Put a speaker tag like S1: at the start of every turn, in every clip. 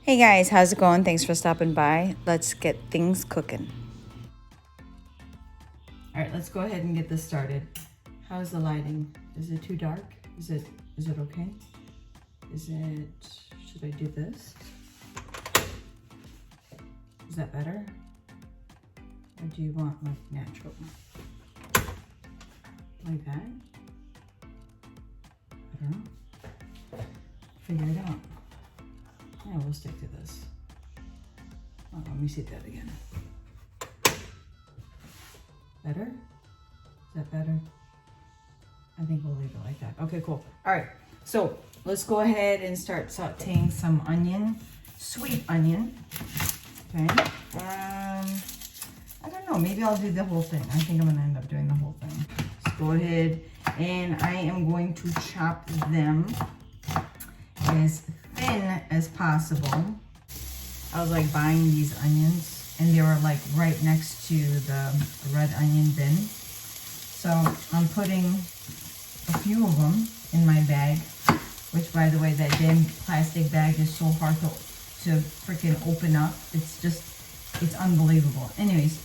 S1: Hey guys, how's it going? Thanks for stopping by. Let's get things cooking. All right, let's go ahead and get this started. How's the lighting? Is it too dark? Is it okay? Should I do this? Is that better? Or do you want like natural? Like that? I don't know. Figure it out. Yeah, we'll stick to this. Oh, let me see that again. Better? Is that better? I think we'll leave it like that. Okay, cool. All right, so let's go ahead and start sauteing some onion, sweet onion. Okay. I don't know, maybe I'll do the whole thing. I think I'm gonna end up doing the whole thing. Let's go ahead and I am going to chop them as thin as possible. I was like buying these onions and they were like right next to the red onion bin. So I'm putting a few of them in my bag, which by the way, that damn plastic bag is so hard to freaking open up. It's unbelievable. Anyways,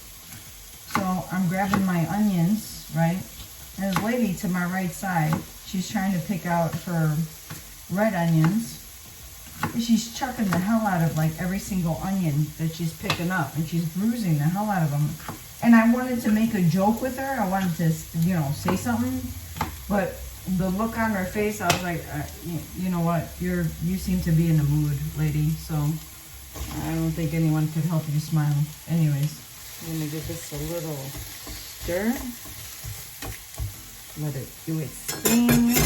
S1: so I'm grabbing my onions, right? And this lady to my right side, she's trying to pick out her red onions. She's chucking the hell out of like every single onion that she's picking up, and she's bruising the hell out of them. And I wanted to make a joke with her. I wanted to, say something, but the look on her face, I was like, you know what? You seem to be in the mood, lady. So I don't think anyone could help you smile. Anyways, I'm gonna give this a little stir. Let it do its thing.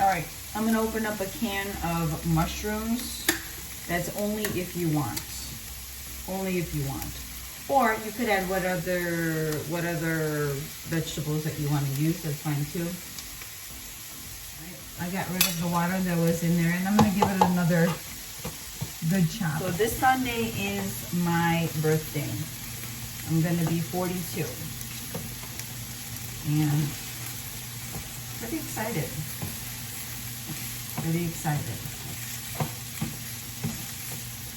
S1: All right. I'm gonna open up a can of mushrooms. That's only if you want. Only if you want. Or you could add what other vegetables that you want to use. That's fine too. I got rid of the water that was in there, and I'm gonna give it another good chop. So this Sunday is my birthday. I'm gonna be 42, and pretty excited. Really excited.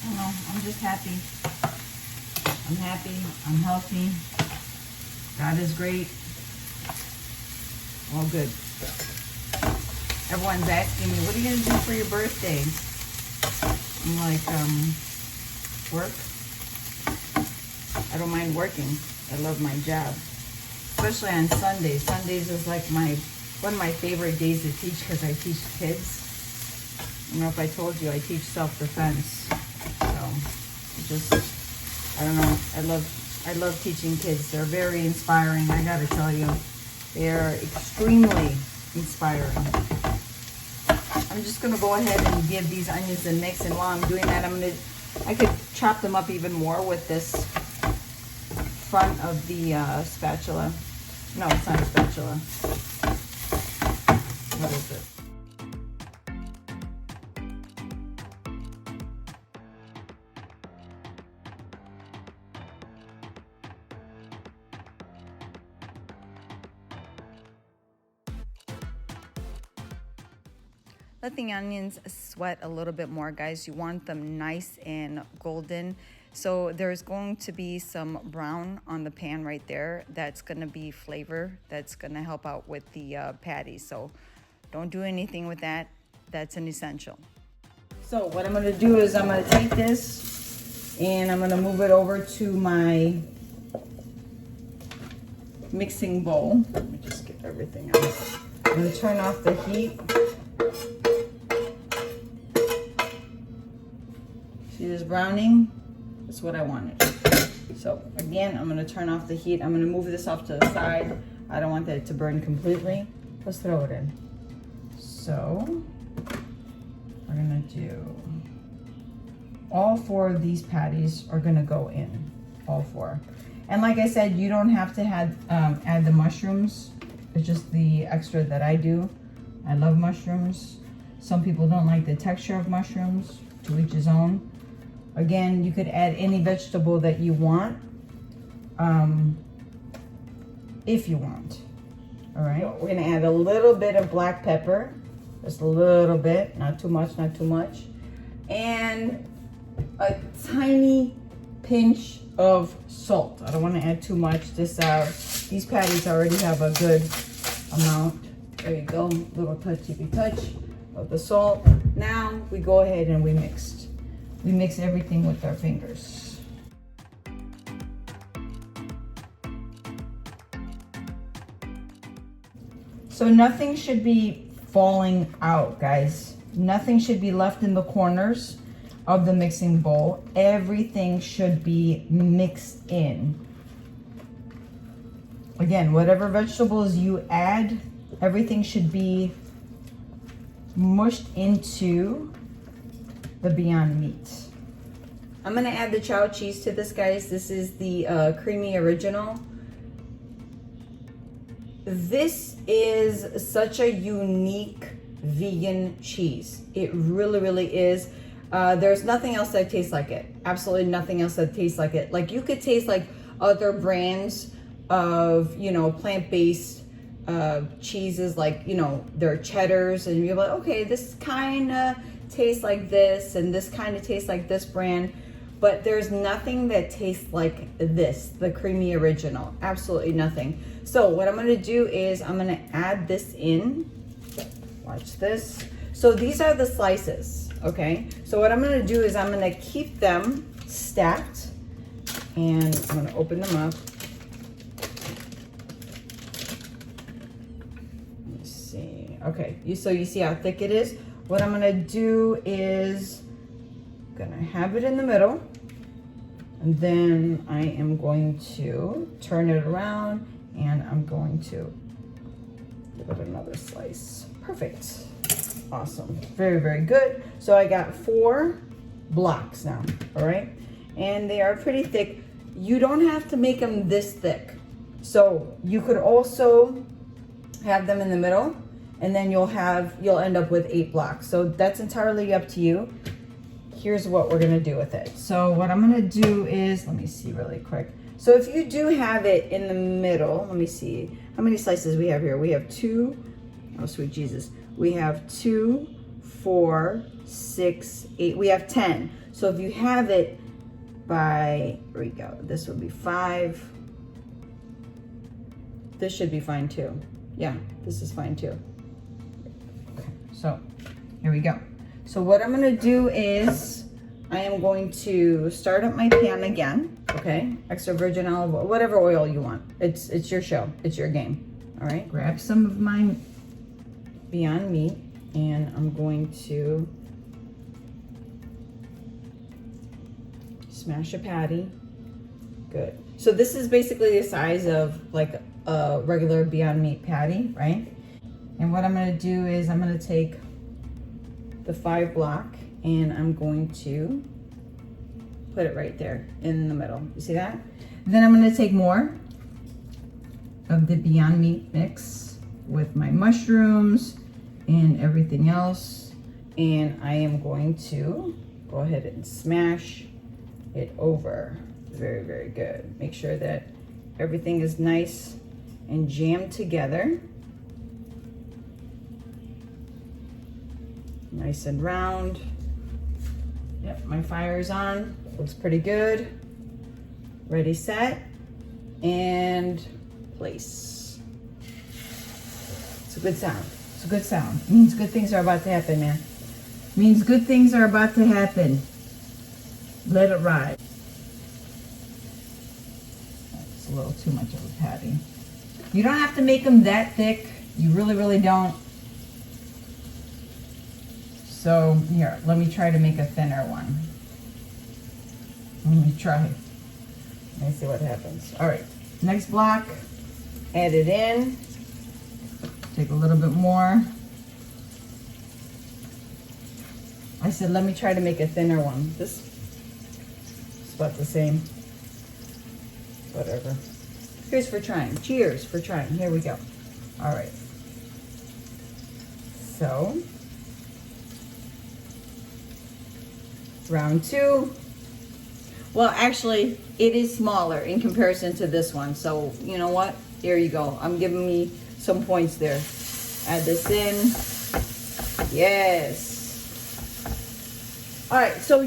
S1: I don't know, I'm just happy. I'm happy, I'm healthy. God is great. All good. Everyone's asking me, what are you gonna do for your birthday? I'm like, work. I don't mind working. I love my job. Especially on Sundays. Sundays is like one of my favorite days to teach because I teach kids. I don't know if I told you, I teach self-defense. So, I don't know, I love teaching kids. They're very inspiring, I gotta tell you. They're extremely inspiring. I'm just gonna go ahead and give these onions a mix, and while I'm doing that, I could chop them up even more with this front of the spatula. No, it's not a spatula. What is it? Let the onions sweat a little bit more, guys. You want them nice and golden. So there's going to be some brown on the pan right there. That's going to be flavor. That's going to help out with the patty. So don't do anything with that. That's an essential. So what I'm going to do is I'm going to take this and I'm going to move it over to my mixing bowl. Let me just get everything out. I'm going to turn off the heat. See this browning? That's what I wanted. So again, I'm gonna turn off the heat. I'm gonna move this off to the side. I don't want that to burn completely. Let's throw it in. So we're gonna do, all 4 of these patties are gonna go in, all 4. And like I said, you don't have to add the mushrooms. It's just the extra that I do. I love mushrooms. Some people don't like the texture of mushrooms, to each his own. Again, you could add any vegetable that you want, if you want. All right, we're gonna add a little bit of black pepper, just a little bit, not too much, not too much. And a tiny pinch of salt. I don't want to add too much. These patties already have a good amount. There you go, little touch of the salt. Now we go ahead and we mix everything with our fingers. So nothing should be falling out, guys. Nothing should be left in the corners of the mixing bowl. Everything should be mixed in. Again, whatever vegetables you add, everything should be mushed into the Beyond Meat. I'm gonna add the chao cheese to this, guys. This is the creamy original. This is such a unique vegan cheese. It really, really is. There's nothing else that tastes like it. Absolutely nothing else that tastes like it. Like, you could taste like other brands of, you know, plant-based cheeses, like, you know, their cheddars, and you're like, okay, this kind of tastes like this, and this kind of tastes like this brand, but there's nothing that tastes like this, the creamy original. Absolutely nothing. So what I'm gonna do is I'm gonna add this in. Watch this. So these are the slices, okay? So what I'm gonna do is I'm gonna keep them stacked, and I'm gonna open them up. Let's see. Okay, so you see how thick it is? What I'm gonna do is I'm gonna have it in the middle, and then I am going to turn it around, and I'm going to give it another slice. Perfect. Awesome. Very, very good. So I got 4 blocks now, all right? And they are pretty thick. You don't have to make them this thick. So you could also have them in the middle, and then you'll end up with 8 blocks. So that's entirely up to you. Here's what we're gonna do with it. So what I'm gonna do is, let me see really quick. So if you do have it in the middle, let me see how many slices we have here. We have 2, oh sweet Jesus. We have 2, 4, 6, 8, we have 10. So if you have it by, here we go, this would be 5. This should be fine too. Yeah, this is fine too. Okay, so here we go. So what I'm gonna do is I am going to start up my pan again, okay? Extra virgin olive oil, whatever oil you want. It's your show, it's your game, all right? Grab some of my Beyond Meat, and I'm going to smash a patty. Good. So this is basically the size of like a regular Beyond Meat patty, right? And what I'm gonna do is I'm gonna take the 5 block, and I'm going to put it right there in the middle. You see that? Then I'm gonna take more of the Beyond Meat mix with my mushrooms and everything else, and I am going to go ahead and smash it over. Very, very good. Make sure that everything is nice and jammed together. Nice and round. Yep, my fire's on. Looks pretty good. Ready, set, and place. It's a good sound. It's a good sound. It means good things are about to happen, man. It means good things are about to happen. Let it ride. That's a little too much of a patty. You don't have to make them that thick. You really, really don't. So here, let me try to make a thinner one. Let me try. Let me see what happens. All right, next block, add it in. Take a little bit more. I said, let me try to make a thinner one. This is about the same. Whatever. Here's for trying. Cheers for trying. Here we go. All right. So, round 2. Well, actually, it is smaller in comparison to this one. So, you know what? There you go. I'm giving me some points there. Add this in. Yes. All right, so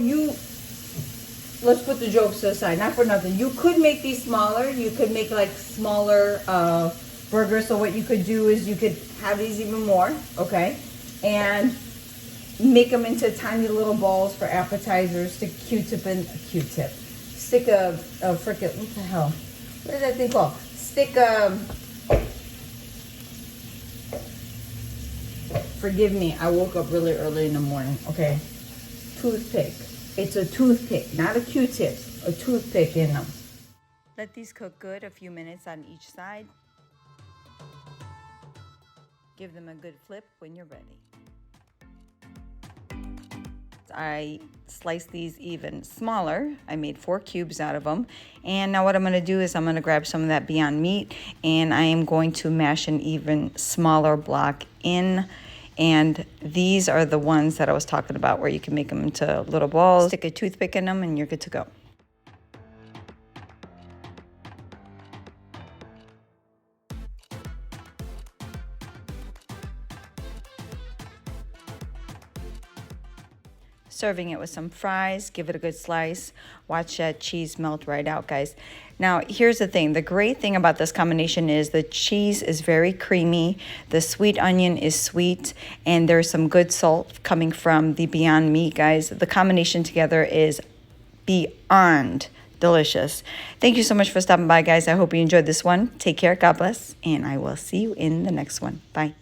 S1: let's put the jokes aside, not for nothing. You could make these smaller. You could make like smaller burgers. So what you could do is you could have these even more, okay? And make them into tiny little balls for appetizers. Stick Q-tip in, Q-tip. Stick a frickin', what the hell? What is that thing called? Stick forgive me, I woke up really early in the morning, okay? Toothpick. It's a toothpick, not a Q-tip, a toothpick in them. Let these cook good, a few minutes on each side. Give them a good flip when you're ready. I sliced these even smaller. I made 4 cubes out of them. And now what I'm going to do is I'm going to grab some of that Beyond Meat and I am going to mash an even smaller block in. And these are the ones that I was talking about where you can make them into little balls. Stick a toothpick in them and you're good to go. Serving it with some fries, give it a good slice. Watch that cheese melt right out, guys. Now, here's the thing. The great thing about this combination is the cheese is very creamy, the sweet onion is sweet, and there's some good salt coming from the Beyond Meat, guys. The combination together is beyond delicious. Thank you so much for stopping by, guys. I hope you enjoyed this one. Take care, God bless, and I will see you in the next one. Bye.